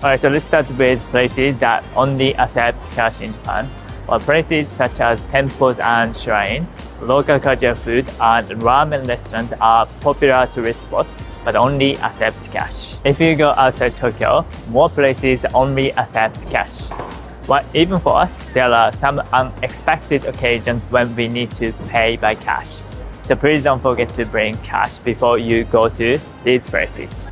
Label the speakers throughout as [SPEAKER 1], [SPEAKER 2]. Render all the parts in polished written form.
[SPEAKER 1] Alright, so let's start with places that only accept cash in Japan. Well, places such as temples and shrines, local cultural food, and ramen restaurants are popular tourist spots, but only accept cash. If you go outside Tokyo, more places only accept cash. But even for us, there are some unexpected occasions when we need to pay by cash. So please don't forget to bring cash before you go to these places.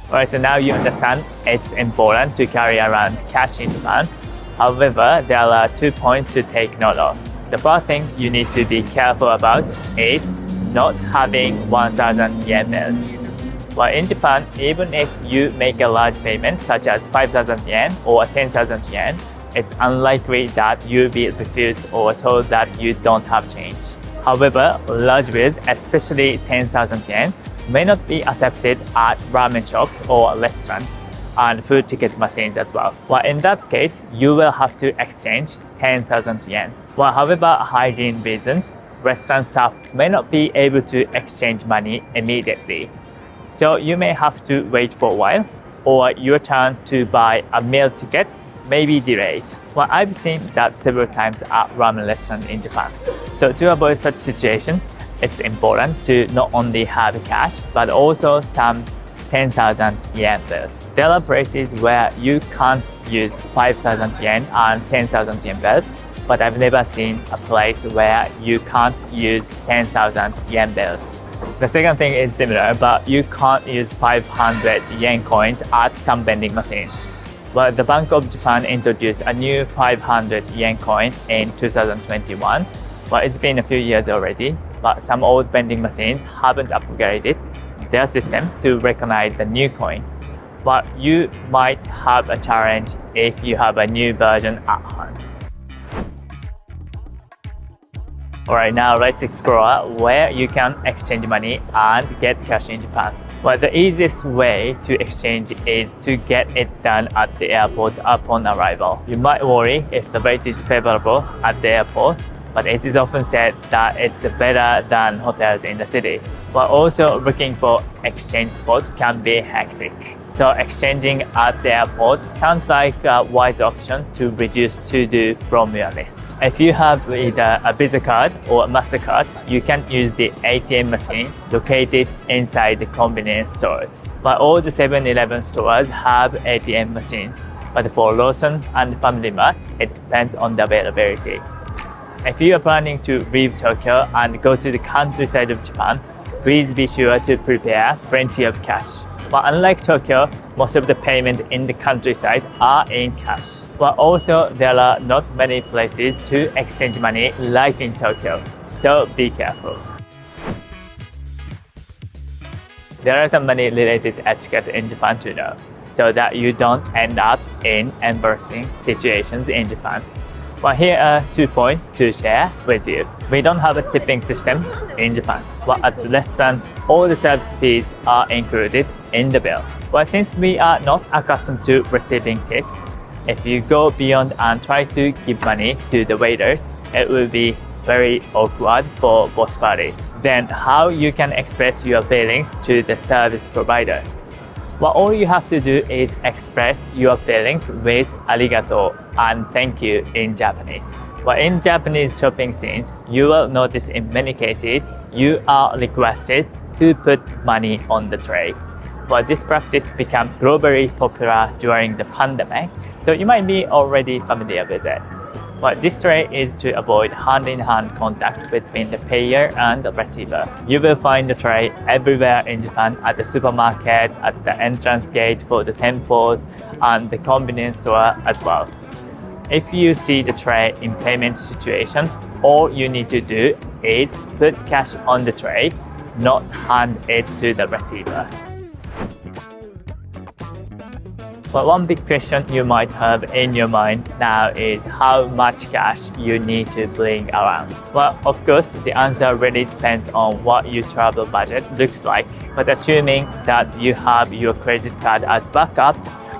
[SPEAKER 1] Alright, so now you understand it's important to carry around cash in Japan. However, there are 2 points to take note of. The first thing you need to be careful about is not having 1,000 yen bills. Well, in Japan, even if you make a large payment such as 5,000 yen or 10,000 yen, it's unlikely that you'll be refused or told that you don't have change. However, large bills, especially 10,000 yen, may not be accepted at ramen shops or restaurants and food ticket machines as well. Well, in that case, you will have to exchange 10,000 yen. Well, however, hygiene reasons, restaurant staff may not be able to exchange money immediately. So you may have to wait for a while, or your turn to buy a meal ticket may be delayed. Well, I've seen that several times at ramen restaurants in Japan. So to avoid such situations, it's important to not only have cash, but also some 10,000 yen bills. There are places where you can't use 5,000 yen and 10,000 yen bills, but I've never seen a place where you can't use 10,000 yen bills. The second thing is similar, but you can't use 500 yen coins at some vending machines. But the Bank of Japan introduced a new 500 yen coin in 2021. Well, it's been a few years already, but some old vending machines haven't upgraded their system to recognize the new coin. But you might have a challenge if you have a new version at hand. Alright, now let's explore where you can exchange money and get cash in Japan. Well, the easiest way to exchange is to get it done at the airport upon arrival. You might worry if the rate is favorable at the airport, but it is often said that it's better than hotels in the city. But also looking for exchange spots can be hectic. So exchanging at the airport sounds like a wise option to reduce to-do from your list. If you have either a Visa card or a MasterCard, you can use the ATM machine located inside the convenience stores. But all the 7-Eleven stores have ATM machines, but for Lawson and Family Mart, it depends on the availability. If you are planning to leave Tokyo and go to the countryside of Japan, please be sure to prepare plenty of cash. But unlike Tokyo, most of the payment in the countryside are in cash. But also, there are not many places to exchange money like in Tokyo, so be careful. There are some money-related etiquette in Japan to know, so that you don't end up in embarrassing situations in Japan. But here are 2 points to share with you. We don't have a tipping system in Japan, but at the restaurant, all the service fees are included in the bill. But since we are not accustomed to receiving tips, if you go beyond and try to give money to the waiters, it will be very awkward for both parties. Then how you can express your feelings to the service provider? Well, all you have to do is express your feelings with arigato and thank you in Japanese. But in Japanese shopping scenes, you will notice in many cases, you are requested to put money on the tray. But this practice became globally popular during the pandemic, so you might be already familiar with it. But this tray is to avoid hand-in-hand contact between the payer and the receiver. You will find the tray everywhere in Japan, at the supermarket, at the entrance gate for the temples, and the convenience store as well. If you see the tray in payment situation, all you need to do is put cash on the tray, not hand it to the receiver. But one big question you might have in your mind now is how much cash you need to bring around. Well, of course, the answer really depends on what your travel budget looks like. But assuming that you have your credit card as backup,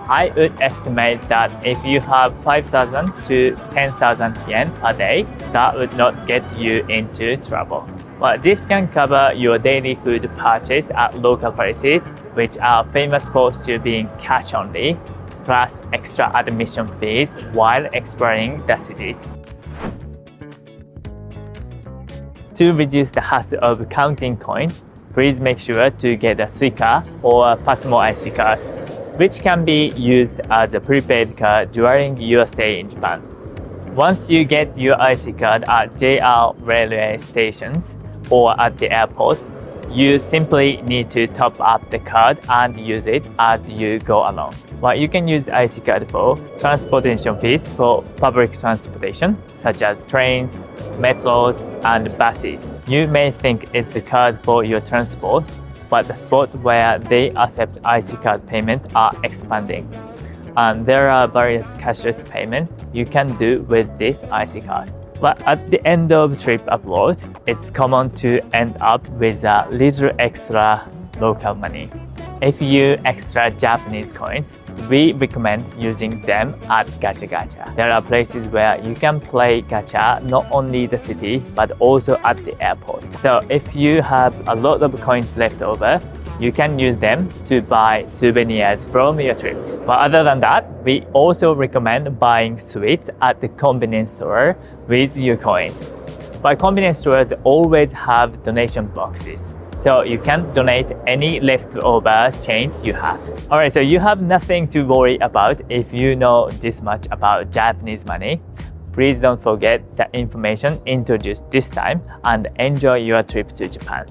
[SPEAKER 1] I would estimate that if you have 5,000 to 10,000 yen a day, that would not get you into trouble. Well, this can cover your daily food purchase at local places, which are famous for still being cash only, plus extra admission fees while exploring the cities. To reduce the hassle of counting coins, please make sure to get a Suica or a Pasmo IC card, which can be used as a prepaid card during your stay in Japan. Once you get your IC card at JR railway stations or at the airport, you simply need to top up the card and use it as you go along. Well, you can use the IC card for transportation fees for public transportation, such as trains, metros, and buses. You may think it's a card for your transport, but the spots where they accept IC card payment are expanding. And there are various cashless payments you can do with this IC card. But at the end of trip abroad, it's common to end up with a little extra local money. If you extra Japanese coins, we recommend using them at Gacha Gacha. There are places where you can play gacha not only the city but also at the airport. So if you have a lot of coins left over, you can use them to buy souvenirs from your trip. But other than that, we also recommend buying sweets at the convenience store with your coins. But convenience stores always have donation boxes, so you can donate any leftover change you have. Alright, so you have nothing to worry about if you know this much about Japanese money. Please don't forget the information introduced this time and enjoy your trip to Japan.